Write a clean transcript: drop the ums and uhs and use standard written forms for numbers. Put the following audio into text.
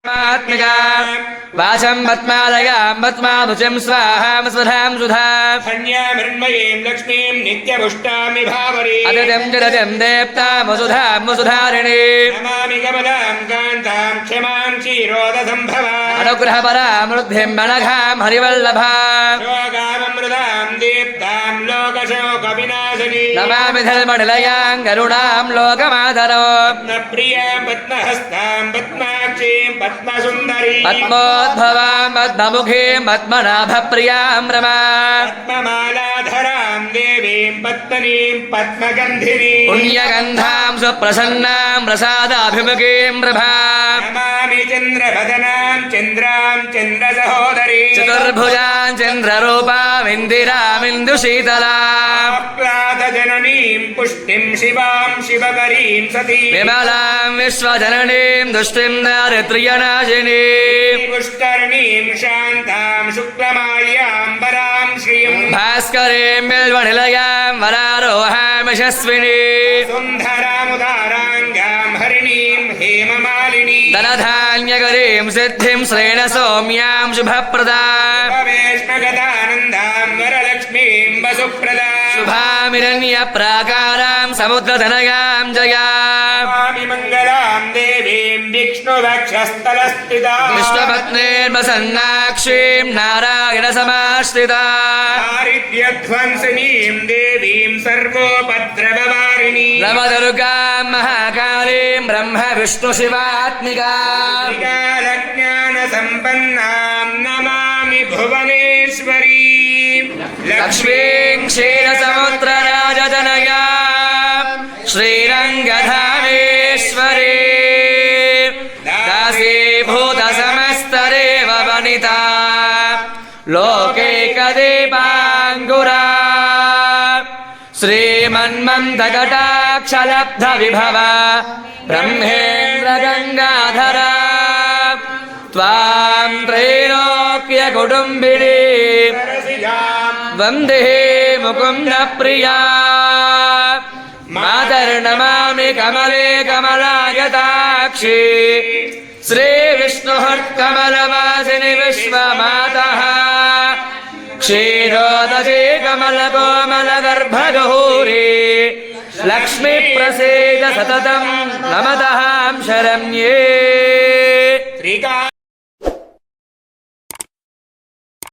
आत्मिका वाचं पद्मालयां पद्माभुजं स्वाहां स्वधां सुधा धन्यां मृण्मयीं लक्ष्मीं नित्यपुष्टां विभावरीं अदितिं जलतिं देप्तां वसुधां वसुधारिणीं नमामि कमलां कान्तां क्षमां क्षीरोदसम्भवाम् अनुग्रहपरां वृद्धिं मनघां हरिवल्लभां शोकाममृतां दीप्तां लोकशोकविनाशिनीं नमामि धर्मनिलयां करुणां लोकमातरो पद्मप्रियां पद्महस्तां पद्माक्षीं पद्मसुन्दरीं पद्मोद्भवां पद्ममुखीं पद्मनाभप्रियां रमां पद्ममालाधरां देवीं पद्मनीं पद्मगन्धिनीं पुण्यगन्धां सुप्रसन्नां प्रसादाभिमुखीं प्रभां नमामि चन्द्रवदनां चन्द्रां चन्द्रसहोदरीं चतुर्भुजां चन्द्ररूपां इन्दिरामिन्दुशीतलां जननीं पुष्टिं शिवां शिवकरीं सतीं विमलां विश्वजननीं दुष्टिं दारिद्र्यनाशिनीं पुष्करणीं शान्तां शुक्लमाल्याम्बरां श्रियं भास्करीं बिल्वनिलयां वरारोहां यशस्विनीं सुन्दरामुदाराङ्गां हरिणीं हेममालिनीं धनधान्यकरीं सिद्धिं श्रेण सौम्यां शुभप्रदां भवेष्मगतानन्दां वरलक्ष्मीं वसुप्रदां शुभामिरण्यप्राकारां समुद्रधनयां जयां स्वामि मङ्गलां देवीं विष्णुवक्षस्थलस्थितां विष्णुपत्नीर्वसन्नाक्षीं नारायणसमाश्रितां दारिद्र्यध्वंसिनीं देवीं सर्वोपद्रववारिणीं नवदुर्गां महाकालीं ब्रह्म विष्णुशिवात्मिकां ज्ञानसम्पन्नां नमामि भुवनेश्वरीं लक्ष्मीं क्षीरसमुद्रराजतनयां श्रीरङ्गधामेश्वरी दासीभूतसमस्तदेव वनिता लोकैकदीपाङ्कुरा श्रीमन्मन्दकटाक्षलब्धविभवा ब्रह्मेन्द्रगङ्गाधरा त्वां त्रैलोक्यकुटुम्बिनी वन्दे मुकुन्दप्रिया मातर्नमामि कमले कमलायताक्षी श्रीविष्णुहर्कमलवासिनि विश्वमातः क्षीरोदशे कमलकोमलगर्भगहूरे लक्ष्मीप्रसीद सततं नमतः शरण्ये